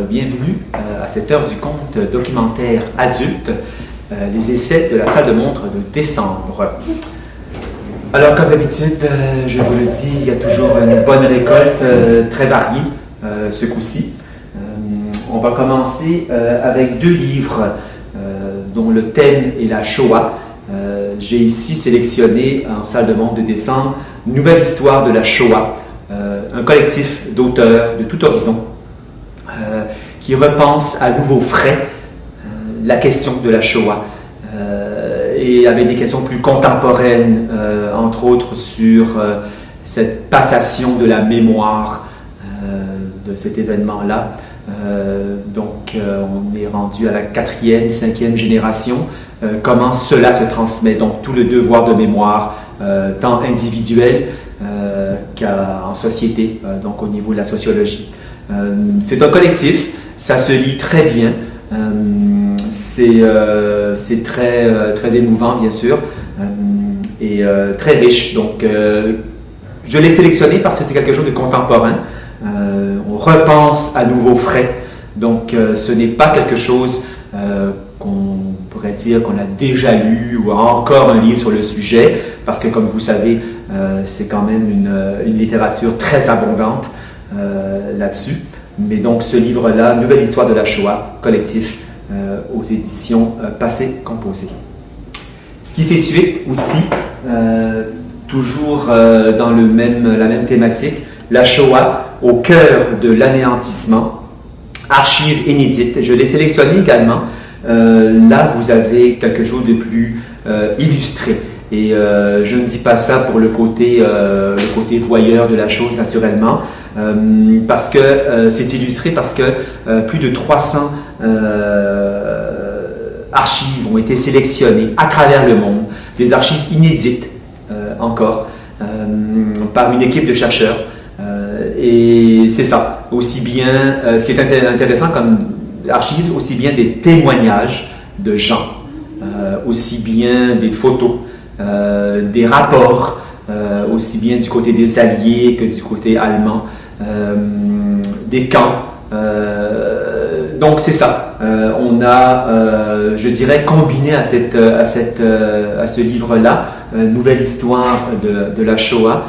bienvenue à cette heure du conte documentaire adulte, les essais de la salle de montre de décembre. Alors, comme d'habitude, je vous le dis, il y a toujours une bonne récolte très variée ce coup-ci. On va commencer avec deux livres dont le thème est la Shoah. J'ai ici sélectionné en salle de montre de décembre Nouvelle histoire de la Shoah, un collectif d'auteurs de tout horizon qui repense à nouveau frais la question de la Shoah et avec des questions plus contemporaines, entre autres sur cette passation de la mémoire de cet événement-là. Donc, on est rendu à la 4e, 5e génération. Comment cela se transmet, donc tout le devoir de mémoire, tant individuel qu'en société, donc au niveau de la sociologie. C'est un collectif, ça se lit très bien, c'est très émouvant bien sûr, et très riche. Donc, je l'ai sélectionné parce que c'est quelque chose de contemporain. On repense à nouveau frais, donc ce n'est pas quelque chose qu'on pourrait dire qu'on a déjà lu ou encore un livre sur le sujet, parce que comme vous savez, c'est quand même une littérature très abondante là-dessus. Mais donc ce livre-là, Nouvelle histoire de la Shoah, collectif, aux éditions Passé Composé. Ce qui fait suite aussi, toujours dans la même thématique, la Shoah au cœur de l'anéantissement, archives inédites. Je l'ai sélectionné également. Là, vous avez quelque chose de plus illustré. Et je ne dis pas ça pour le côté voyeur de la chose, naturellement, parce que c'est illustré parce que plus de 300 archives ont été sélectionnées à travers le monde, des archives inédites encore, par une équipe de chercheurs. Et c'est ça, aussi bien, ce qui est intéressant comme archives, aussi bien des témoignages de gens, aussi bien des photos, des rapports, aussi bien du côté des Alliés que du côté allemand, des camps. Donc c'est ça, on a, je dirais, combiné à ce livre-là, Nouvelle histoire de la Shoah.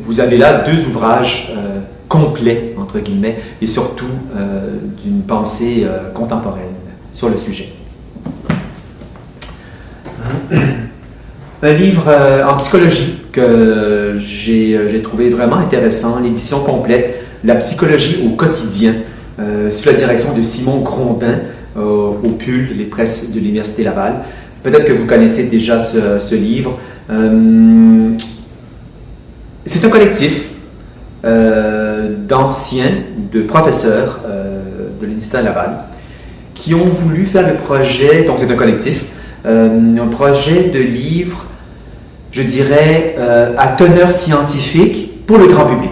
Vous avez là deux ouvrages complets, entre guillemets, et surtout d'une pensée contemporaine sur le sujet. Un livre en psychologie que j'ai trouvé vraiment intéressant, l'édition complète, La psychologie au quotidien, sous la direction de Simon Grondin, au PUL, les presses de l'Université Laval. Peut-être que vous connaissez déjà ce livre. C'est un collectif d'anciens, de professeurs de l'Université Laval qui ont voulu faire le projet, donc c'est un collectif, un projet de livre, je dirais, à teneur scientifique pour le grand public.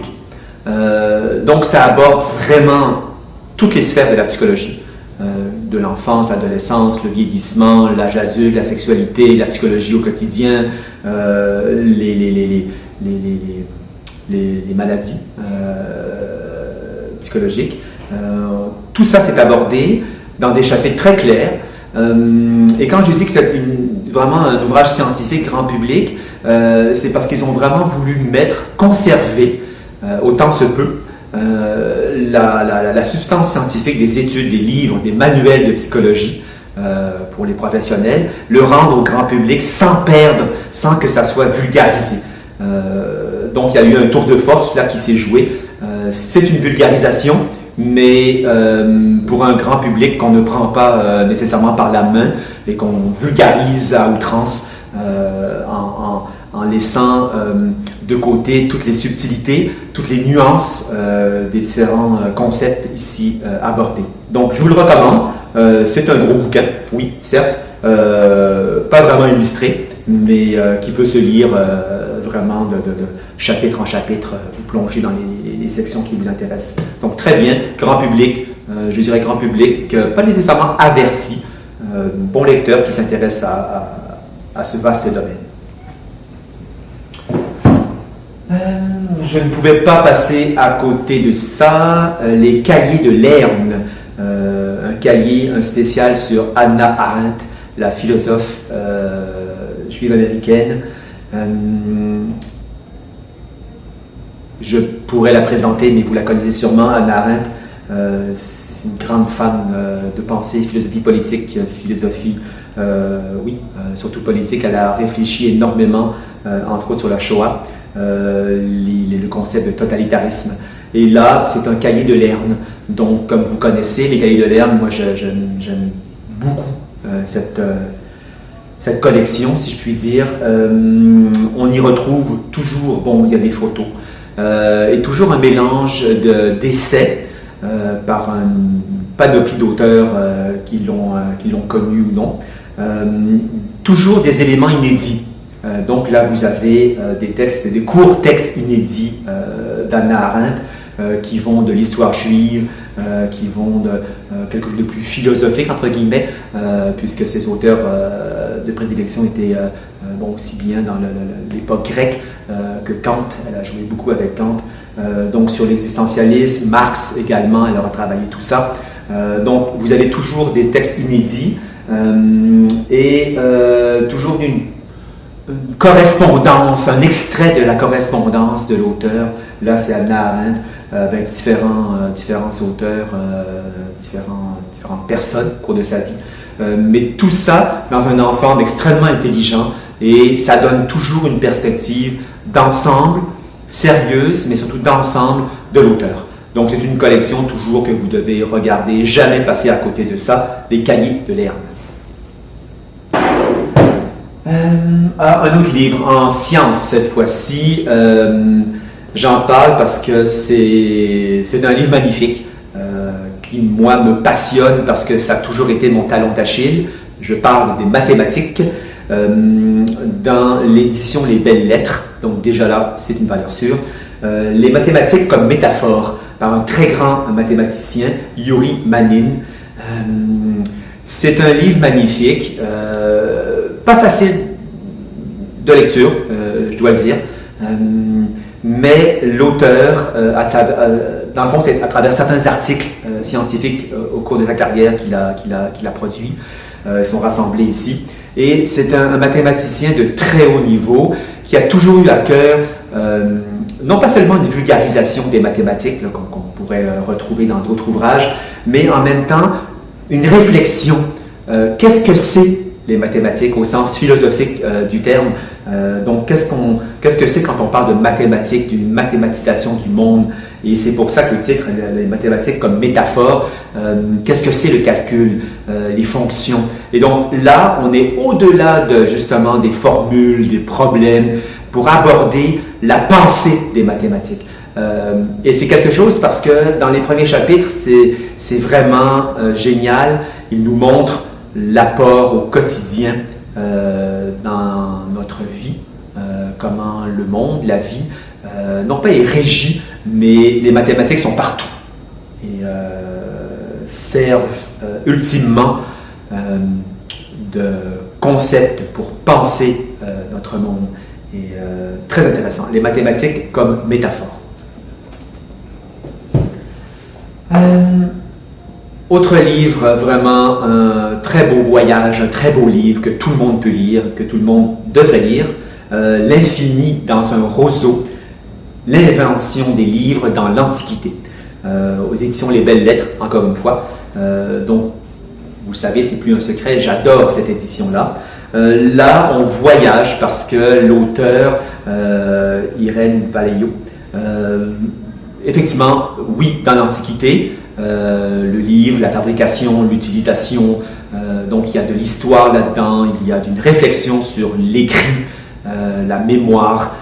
Donc ça aborde vraiment toutes les sphères de la psychologie, de l'enfance, l'adolescence, le vieillissement, l'âge adulte, la sexualité, la psychologie au quotidien, les maladies psychologiques. Tout ça s'est abordé dans des chapitres très clairs. Et quand je dis que c'est vraiment un ouvrage scientifique grand public, c'est parce qu'ils ont vraiment voulu conserver, autant se peut, la substance scientifique des études, des livres, des manuels de psychologie pour les professionnels, le rendre au grand public sans perdre, sans que ça soit vulgarisé. Donc il y a eu un tour de force là qui s'est joué. C'est une vulgarisation, mais pour un grand public qu'on ne prend pas nécessairement par la main et qu'on vulgarise à outrance en laissant de côté toutes les subtilités, toutes les nuances des différents concepts ici abordés. Donc je vous le recommande. C'est un gros bouquin, oui, certes, pas vraiment illustré, mais qui peut se lire vraiment de chapitre en chapitre, vous plongez dans les sections qui vous intéressent. Donc très bien, grand public, je dirais grand public, pas nécessairement averti, bon lecteur qui s'intéresse à ce vaste domaine. je ne pouvais pas passer à côté de ça, les cahiers de Lerne, un cahier, un spécial sur Hannah Arendt, la philosophe juive américaine. Je pourrais la présenter, mais vous la connaissez sûrement, Hannah Arendt. C'est une grande femme de pensée, philosophie politique, surtout politique. Elle a réfléchi énormément, entre autres sur la Shoah, le concept de totalitarisme. Et là, c'est un cahier de Lerne. Donc, comme vous connaissez, les cahiers de Lerne, moi j'aime beaucoup cette collection, si je puis dire. On y retrouve toujours, bon, il y a des photos, et toujours un mélange d'essais par un panoplie d'auteurs qui l'ont connu ou non. Toujours des éléments inédits. Donc là, vous avez des courts textes inédits d'Hannah Arendt qui vont de l'histoire juive, qui vont de quelque chose de plus philosophique, entre guillemets, puisque ses auteurs de prédilection étaient aussi bien dans l'époque grecque que Kant. Elle a joué beaucoup avec Kant. Donc sur l'existentialisme, Marx également, elle aura travaillé tout ça. Donc vous avez toujours des textes inédits et toujours une correspondance, un extrait de la correspondance de l'auteur. Là, c'est Hannah Arendt avec différents auteurs, différentes personnes au cours de sa vie. Mais tout ça dans un ensemble extrêmement intelligent et ça donne toujours une perspective d'ensemble, sérieuse, mais surtout d'ensemble de l'auteur. Donc c'est une collection toujours que vous devez regarder, jamais passer à côté de ça, les cahiers de Lerne. Un autre livre en sciences cette fois-ci, j'en parle parce que c'est un livre magnifique qui moi me passionne parce que ça a toujours été mon talon d'Achille. Je parle des mathématiques dans l'édition Les Belles Lettres, donc déjà là c'est une valeur sûre. Les mathématiques comme métaphore par un très grand mathématicien, Yuri Manin. C'est un livre magnifique, pas facile de lecture, je dois le dire, mais l'auteur, dans le fond, c'est à travers certains articles scientifiques au cours de sa carrière qu'il a produits, ils sont rassemblés ici, et c'est un mathématicien de très haut niveau qui a toujours eu à cœur, non pas seulement une vulgarisation des mathématiques qu'on pourrait retrouver dans d'autres ouvrages, mais en même temps une réflexion. Qu'est-ce que c'est les mathématiques au sens philosophique du terme? Donc, qu'est-ce que c'est quand on parle de mathématiques, d'une mathématisation du monde? Et c'est pour ça que le titre, les mathématiques comme métaphore, qu'est-ce que c'est le calcul, les fonctions? Et donc là, on est au-delà justement des formules, des problèmes, pour aborder la pensée des mathématiques. Et c'est quelque chose parce que dans les premiers chapitres, c'est vraiment génial. Il nous montre l'apport au quotidien dans notre vie, comment le monde, la vie, non pas est régi, mais les mathématiques sont partout et servent ultimement de concept pour penser notre monde. Et très intéressant, les mathématiques comme métaphore. Autre livre, vraiment un très beau voyage, un très beau livre que tout le monde peut lire, que tout le monde devrait lire, L'infini dans un roseau, l'invention des livres dans l'Antiquité, aux éditions Les Belles Lettres, encore une fois. Donc, vous savez, c'est plus un secret, j'adore cette édition-là. Là, on voyage parce que l'auteur, Irène Vallejo, effectivement, oui, dans l'Antiquité, le livre, la fabrication, l'utilisation, donc il y a de l'histoire là-dedans, il y a une réflexion sur l'écrit, la mémoire,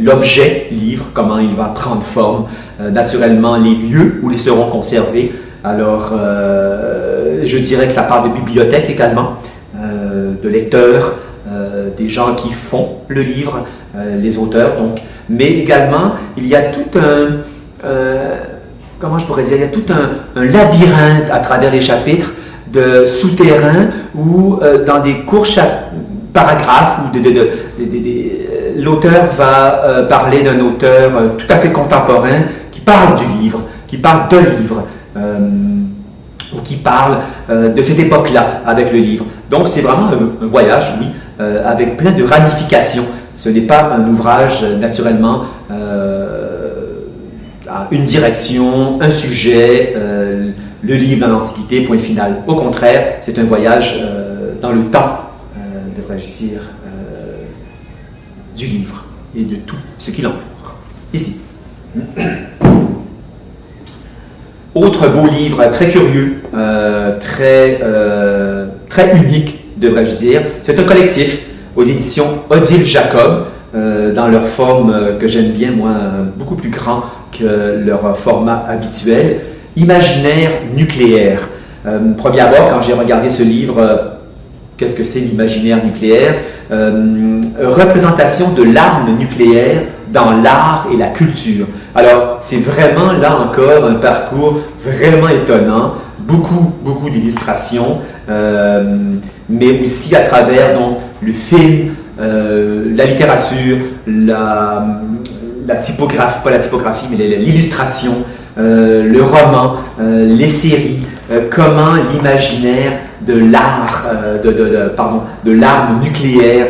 l'objet livre, comment il va prendre forme, naturellement les lieux où ils seront conservés. Alors, je dirais que ça parle de bibliothèque également, de lecteurs, des gens qui font le livre, les auteurs, donc, mais également il y a tout comment je pourrais dire, il y a tout un labyrinthe à travers les chapitres de souterrains où dans des courts paragraphes où l'auteur va parler d'un auteur tout à fait contemporain qui parle du livre, qui parle d'un livre, ou qui parle de cette époque-là avec le livre. Donc c'est vraiment un voyage, oui, avec plein de ramifications. Ce n'est pas un ouvrage naturellement à une direction, un sujet, le livre dans l'Antiquité, point final. Au contraire, c'est un voyage dans le temps, devrais-je dire, du livre et de tout ce qui l'entoure. Ici. Autre beau livre, très curieux, très unique, devrais-je dire. C'est un collectif aux éditions Odile Jacob, dans leur forme que j'aime bien, moi, beaucoup plus grand que leur format habituel. Imaginaire nucléaire. Premier abord, quand j'ai regardé ce livre, qu'est-ce que c'est l'imaginaire nucléaire? Représentation de l'arme nucléaire dans l'art et la culture. Alors, c'est vraiment, là encore, un parcours vraiment étonnant, beaucoup d'illustrations, mais aussi à travers donc, le film, la littérature, la typographie, pas la typographie, mais l'illustration, le roman, les séries, comment l'imaginaire de l'art, de l'arme nucléaire,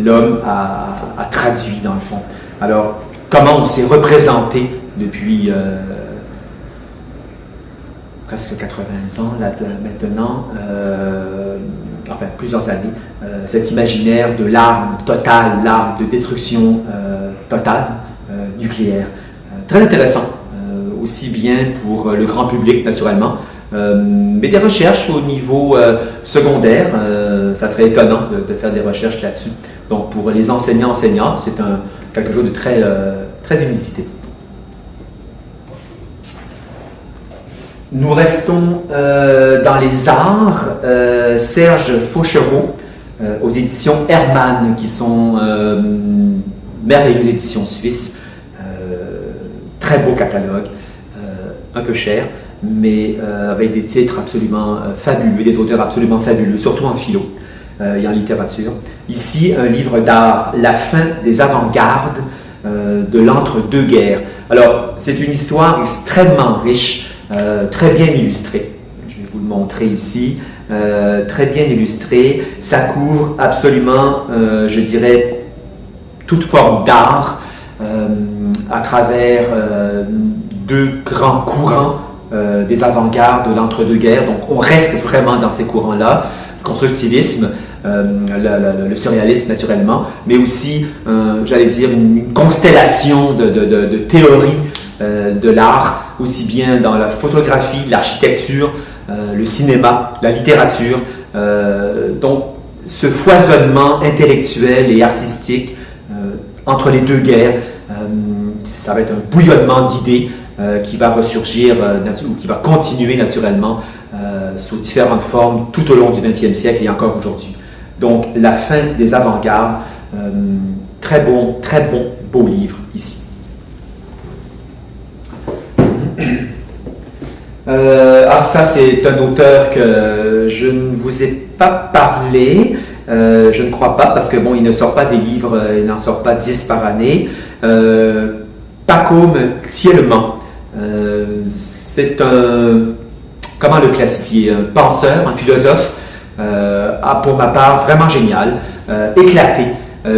l'homme a traduit dans le fond. Alors, comment on s'est représenté depuis presque 80 ans là, maintenant, enfin plusieurs années, cet imaginaire de l'arme totale, l'arme de destruction totale, nucléaire. Très intéressant, aussi bien pour le grand public naturellement, mais des recherches au niveau secondaire, ça serait étonnant de faire des recherches là-dessus. Donc pour les enseignants-enseignantes, c'est quelque chose de très inusité. Nous restons dans les arts. Serge Fauchereau, aux éditions Hermann, qui sont merveilleuses éditions suisses. Très beau catalogue, un peu cher, mais avec des titres absolument fabuleux, des auteurs absolument fabuleux, surtout en philo et en littérature. Ici, un livre d'art, La fin des avant-gardes de l'entre-deux-guerres. Alors, c'est une histoire extrêmement riche, très bien illustrée. Je vais vous le montrer ici. Très bien illustré. Ça couvre absolument, je dirais, toute forme d'art à travers deux grands courants des avant-gardes de l'entre-deux-guerres. Donc, on reste vraiment dans ces courants-là. Le constructivisme, le surréalisme naturellement, mais aussi, j'allais dire, une constellation de théories de l'art, aussi bien dans la photographie, l'architecture, le cinéma, la littérature. Donc, ce foisonnement intellectuel et artistique entre les deux guerres, ça va être un bouillonnement d'idées qui va ressurgir, ou qui va continuer naturellement sous différentes formes tout au long du XXe siècle et encore aujourd'hui. Donc, La fin des avant-gardes, très bon, beau livre ici. Ça, c'est un auteur que je ne vous ai pas parlé, je ne crois pas, parce que bon, il ne sort pas des livres, il n'en sort pas 10 par année. Pacôme Thielman, c'est comment le classifier, un penseur, un philosophe, pour ma part, vraiment génial, éclaté.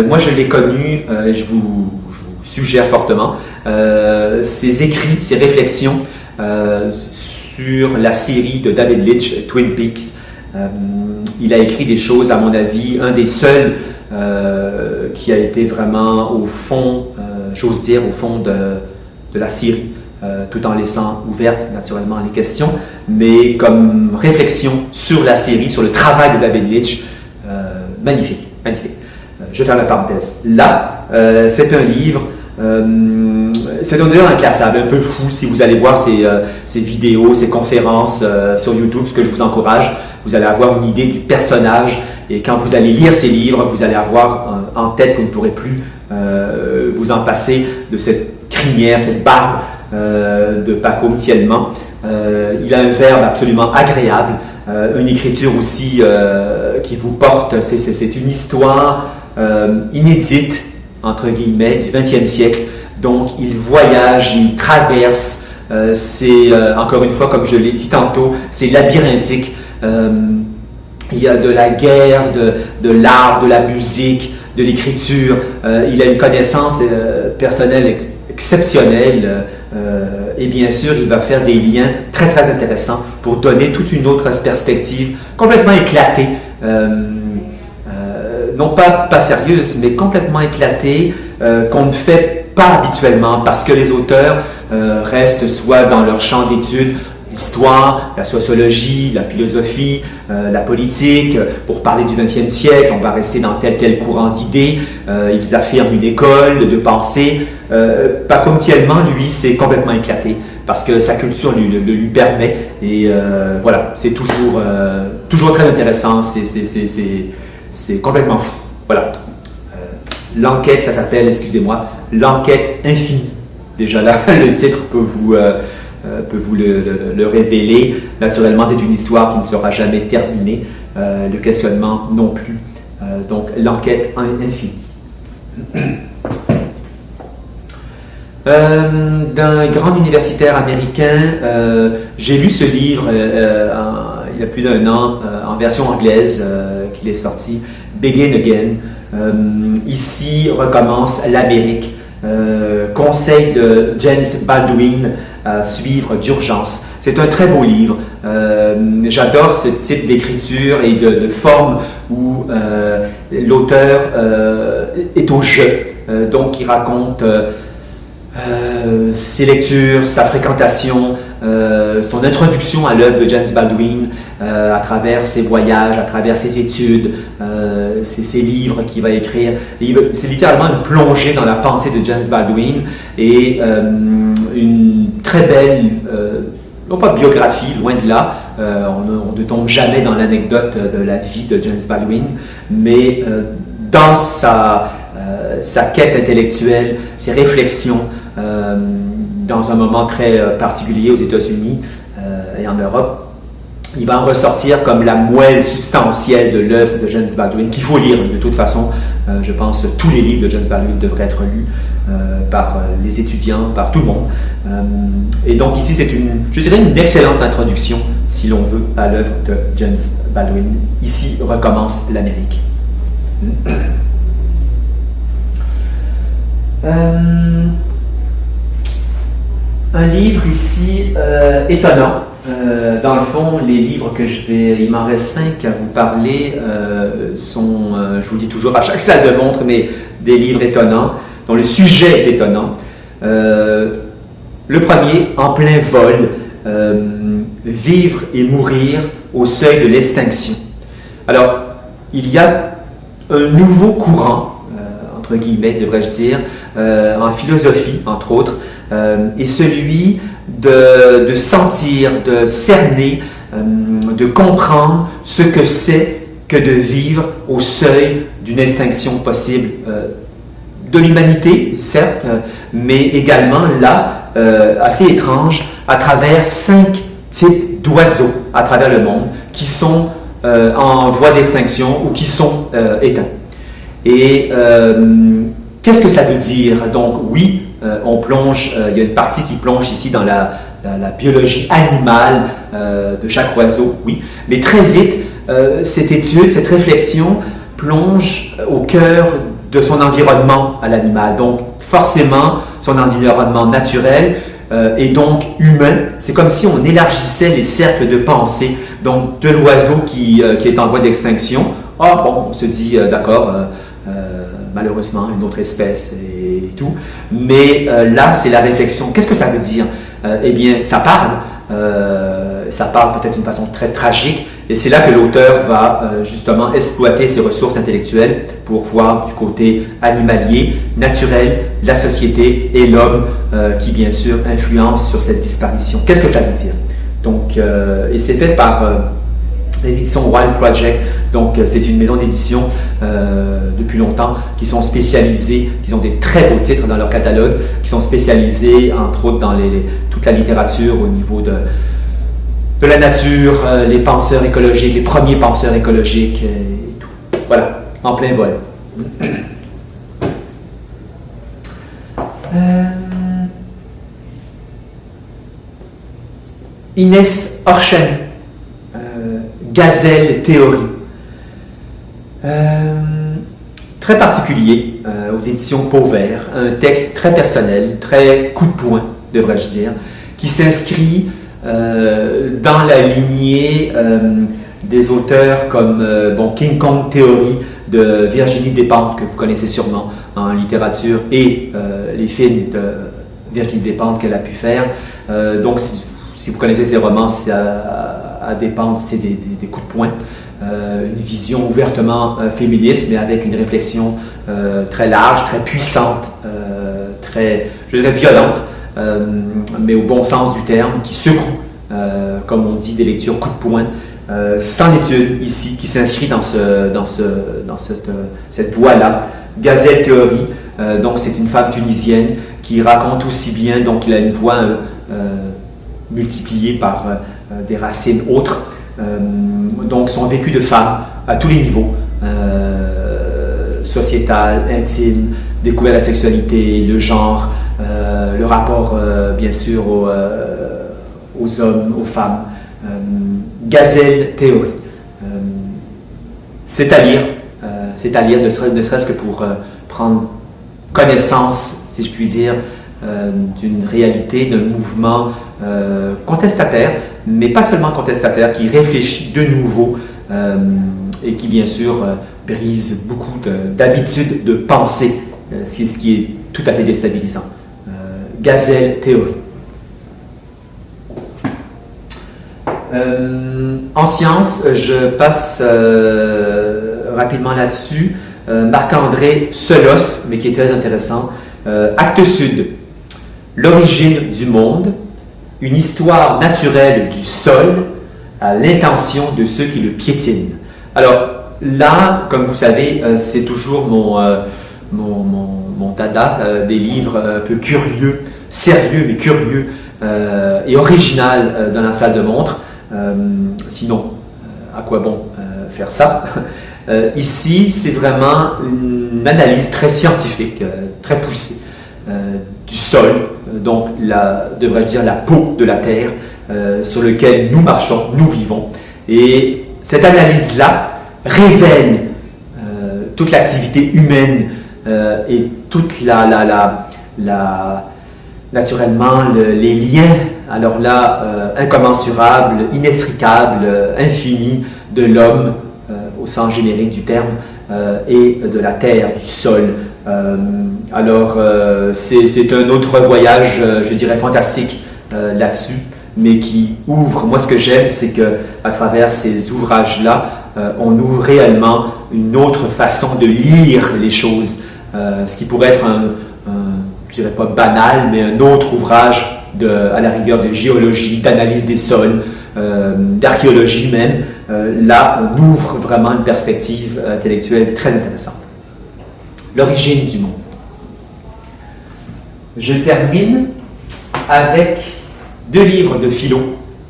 Moi, je l'ai connu, je vous suggère fortement, ses écrits, ses réflexions sur la série de David Leitch, Twin Peaks. Il a écrit des choses, à mon avis, un des seuls qui a été vraiment au fond, j'ose dire, au fond de la série, tout en laissant ouvertes naturellement les questions, mais comme réflexion sur la série, sur le travail de David Leitch, magnifique, magnifique. Je ferme la parenthèse. Là, c'est un livre, c'est un livre inclassable, un peu fou. Si vous allez voir ces vidéos, ces conférences sur YouTube, ce que je vous encourage, vous allez avoir une idée du personnage, et quand vous allez lire ces livres, vous allez avoir en tête que vous ne pourrez plus vous en passer de cette crinière, cette barbe de Pacôme Thielman. Il a un verbe absolument agréable, une écriture aussi qui vous porte. C'est une histoire inédite, entre guillemets, du 20e siècle. Donc, il voyage, il traverse. C'est, encore une fois, comme je l'ai dit tantôt, c'est labyrinthique. Il y a de la guerre, de l'art, de la musique, de l'écriture. Il a une connaissance personnelle exceptionnelle. Et bien sûr, il va faire des liens très, très intéressants pour donner toute une autre perspective complètement éclatée. Non pas sérieuse, mais complètement éclatée, qu'on ne fait pas habituellement parce que les auteurs restent soit dans leur champ d'études, l'histoire, la sociologie, la philosophie, la politique. Pour parler du 20e siècle, on va rester dans tel courant d'idées. Ils affirment une école de pensée. Pas communément, lui, c'est complètement éclaté parce que sa culture le lui permet. Et voilà, c'est toujours très intéressant. C'est complètement fou. Voilà. L'enquête, ça s'appelle, excusez-moi, L'enquête infinie. Déjà là, le titre peut vous le révéler. Naturellement, c'est une histoire qui ne sera jamais terminée. Le questionnement non plus. Donc, l'enquête infinie. D'un grand universitaire américain, j'ai lu ce livre il y a plus d'1 an en version anglaise qu'il est sorti, Begin Again. Ici recommence l'Amérique. Conseil de James Baldwin à suivre d'urgence. C'est un très beau livre. J'adore ce type d'écriture et de forme où l'auteur est au jeu. Donc, il raconte ses lectures, sa fréquentation, son introduction à l'œuvre de James Baldwin à travers ses voyages, à travers ses études, ses livres qu'il va écrire. C'est littéralement une plongée dans la pensée de James Baldwin et une très belle, non pas biographie, loin de là, on ne tombe jamais dans l'anecdote de la vie de James Baldwin, mais dans sa quête intellectuelle, ses réflexions, dans un moment très particulier aux États-Unis et en Europe, il va en ressortir comme la moelle substantielle de l'œuvre de James Baldwin, qu'il faut lire de toute façon. Je pense que tous les livres de James Baldwin devraient être lus par les étudiants, par tout le monde. Et donc ici, c'est je dirais une excellente introduction, si l'on veut, à l'œuvre de James Baldwin. Ici recommence l'Amérique. Un livre ici étonnant. Dans le fond, les livres il m'en reste 5 à vous parler, sont, je vous le dis toujours à chaque salle de montre, mais des livres étonnants, dont le sujet est étonnant. Le premier, En plein vol, Vivre et mourir au seuil de l'extinction. Alors, il y a un nouveau courant, entre guillemets, devrais-je dire, en philosophie, entre autres, est celui de sentir, de cerner, de comprendre ce que c'est que de vivre au seuil d'une extinction possible de l'humanité, certes, mais également là, assez étrange, à travers 5 types d'oiseaux à travers le monde qui sont en voie d'extinction ou qui sont éteints. Et qu'est-ce que ça veut dire? Donc oui, on plonge, il y a une partie qui plonge ici dans la biologie animale de chaque oiseau, oui, mais très vite, cette étude, cette réflexion plonge au cœur de son environnement à l'animal. Donc forcément, son environnement naturel et donc humain. C'est comme si on élargissait les cercles de pensée. Donc de l'oiseau qui est en voie d'extinction, ah bon, on se dit d'accord, malheureusement une autre espèce et tout. Mais là, c'est la réflexion. Qu'est-ce que ça veut dire? Eh bien, ça parle peut-être d'une façon très tragique, et c'est là que l'auteur va justement exploiter ses ressources intellectuelles pour voir du côté animalier, naturel, la société et l'homme qui, bien sûr, influence sur cette disparition. Qu'est-ce que ça veut dire? Donc, et c'est fait par les éditions Wild Project. Donc, c'est une maison d'édition depuis longtemps qui sont spécialisées, qui ont des très beaux titres dans leur catalogue, qui sont spécialisés, entre autres, dans toute la littérature au niveau de la nature, les penseurs écologiques, les premiers penseurs écologiques en plein vol. Inès Orchen, Gazelle Théorie. Très particulier, aux éditions Pauvert, un texte très personnel, très coup de poing, devrais-je dire, qui s'inscrit dans la lignée des auteurs comme King Kong Theory de Virginie Despentes, que vous connaissez sûrement en littérature, et les films de Virginie Despentes qu'elle a pu faire. Donc, si vous connaissez ses romans, à Despentes, c'est des coups de poing. Une vision ouvertement féministe, mais avec une réflexion très large, très puissante, très, je dirais, violente, mais au bon sens du terme, qui secoue, comme on dit, des lectures coup de poing, sans étude ici, qui s'inscrit dans cette voie-là. Gazelle Théorie, donc c'est une femme tunisienne qui raconte aussi bien, donc il a une voix multipliée par des racines autres, donc son vécu de femme à tous les niveaux, sociétal, intime, découvert la sexualité, le genre, le rapport bien sûr aux hommes, aux femmes. Gazelle Théorie. C'est à lire, ne serait-ce que pour prendre connaissance, si je puis dire, d'une réalité, d'un mouvement contestataire, mais pas seulement contestataire, qui réfléchit de nouveau et qui, bien sûr, brise beaucoup d'habitudes de pensée, ce qui est tout à fait déstabilisant. Gazelle Théorie. En sciences, je passe rapidement là-dessus. Marc-André Selos, mais qui est très intéressant. Actes Sud. L'origine du monde, une histoire naturelle du sol à l'intention de ceux qui le piétinent. Alors là, comme vous savez, c'est toujours mon dada, des livres un peu curieux, sérieux mais curieux et original dans la salle de montre. Sinon, à quoi bon faire ça? Ici, c'est vraiment une analyse très scientifique, très poussée du sol, donc devrais-je dire la peau de la Terre sur laquelle nous marchons, nous vivons. Et cette analyse-là révèle toute l'activité humaine et toute naturellement les liens, alors là, incommensurables, inextricables, infinis de l'homme au sens générique du terme et de la terre, du sol. Alors, c'est un autre voyage, je dirais, fantastique là-dessus, mais qui ouvre, moi ce que j'aime, c'est qu'à travers ces ouvrages-là, on ouvre réellement une autre façon de lire les choses, ce qui pourrait être je dirais pas banal, mais un autre ouvrage à la rigueur de géologie, d'analyse des sols, d'archéologie même. Là, on ouvre vraiment une perspective intellectuelle très intéressante. L'origine du monde. Je termine avec 2 livres de philo.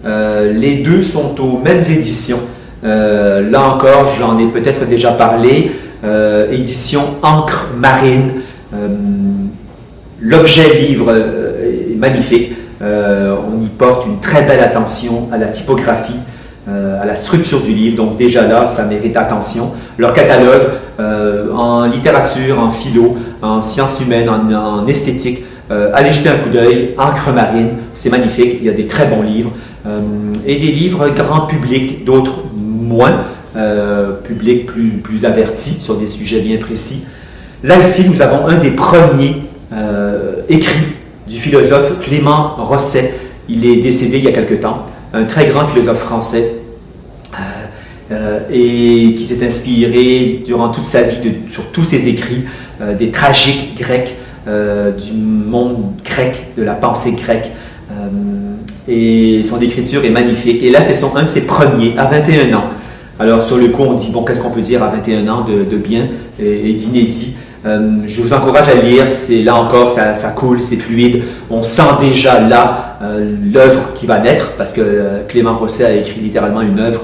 Les 2 sont aux mêmes éditions. Là encore, j'en ai peut-être déjà parlé. Édition Encre Marine. L'objet livre est magnifique. On y porte une très belle attention à la typographie, à la structure du livre. Donc déjà là, ça mérite attention. Leur catalogue en littérature, en philo, en sciences humaines, en esthétique. Allez jeter un coup d'œil. Encre Marine, c'est magnifique. Il y a des très bons livres. Et des livres grand public, d'autres moins. Public plus averti sur des sujets bien précis. Là ici, nous avons un des premiers écrits du philosophe Clément Rosset. Il est décédé il y a quelque temps, un très grand philosophe français et qui s'est inspiré durant toute sa vie sur tous ses écrits des tragiques grecs, du monde grec, de la pensée grecque. Et son écriture est magnifique. Et là, c'est un de ses premiers, à 21 ans. Alors sur le coup, on dit, bon, qu'est-ce qu'on peut dire à 21 ans de bien et d'inédit? Je vous encourage à le lire, là encore, ça coule, c'est fluide. On sent déjà là l'œuvre qui va naître, parce que Clément Rosset a écrit littéralement une œuvre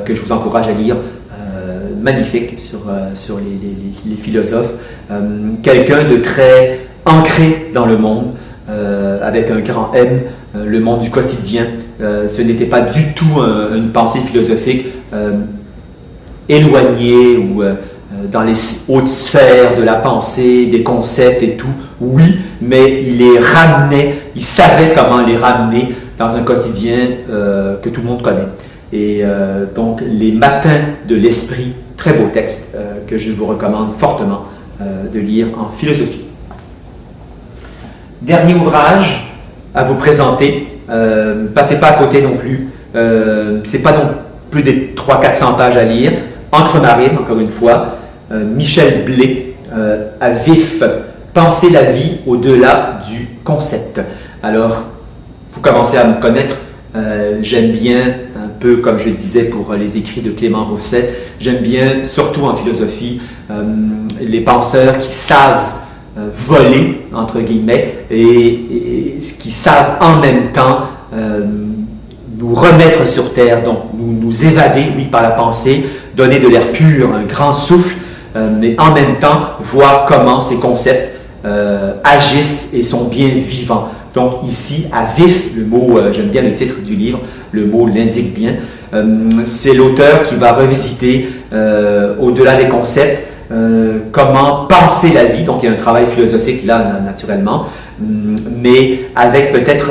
que je vous encourage à lire magnifique sur les philosophes. Quelqu'un de très ancré dans le monde, avec un grand M, le monde du quotidien. Ce n'était pas du tout une pensée philosophique éloignée ou dans les hautes sphères de la pensée, des concepts et tout. Oui, mais il les ramenait, il savait comment les ramener dans un quotidien que tout le monde connaît. Et donc, Les Matins de l'Esprit, très beau texte que je vous recommande fortement de lire en philosophie. Dernier ouvrage à vous présenter, passez pas à côté non plus, c'est pas non plus des 300-400 pages à lire, Encre marine, encore une fois, Michel Blais, à vif, penser la vie au-delà du concept. Alors, vous commencez à me connaître, j'aime bien, un peu comme je disais pour les écrits de Clément Rosset, j'aime bien, surtout en philosophie, les penseurs qui savent voler, entre guillemets, et qui savent en même temps nous remettre sur terre, donc nous évader, oui, par la pensée, donner de l'air pur, un grand souffle, mais en même temps voir comment ces concepts agissent et sont bien vivants. Donc ici, à vif, le mot, j'aime bien le titre du livre, le mot l'indique bien, c'est l'auteur qui va revisiter au-delà des concepts, comment penser la vie, donc il y a un travail philosophique là naturellement, mais avec peut-être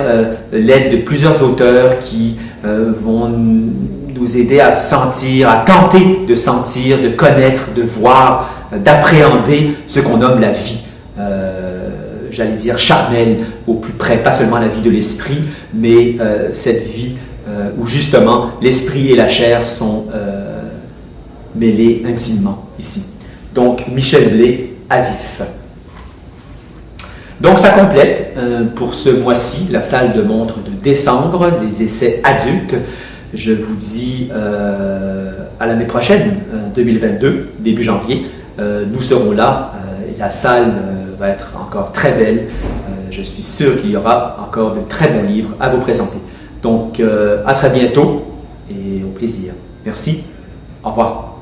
l'aide de plusieurs auteurs qui vont nous aider à sentir, à tenter de sentir, de connaître, de voir, d'appréhender ce qu'on nomme la vie. J'allais dire charnelle au plus près, pas seulement la vie de l'esprit, mais cette vie où justement l'esprit et la chair sont mêlés intimement ici. Donc Michel Blais, à vif. Donc ça complète pour ce mois-ci la salle de montre de décembre des essais adultes. Je vous dis à l'année prochaine, 2022, début janvier. Nous serons là et la salle va être encore très belle. Je suis sûr qu'il y aura encore de très bons livres à vous présenter. Donc à très bientôt et au plaisir. Merci. Au revoir.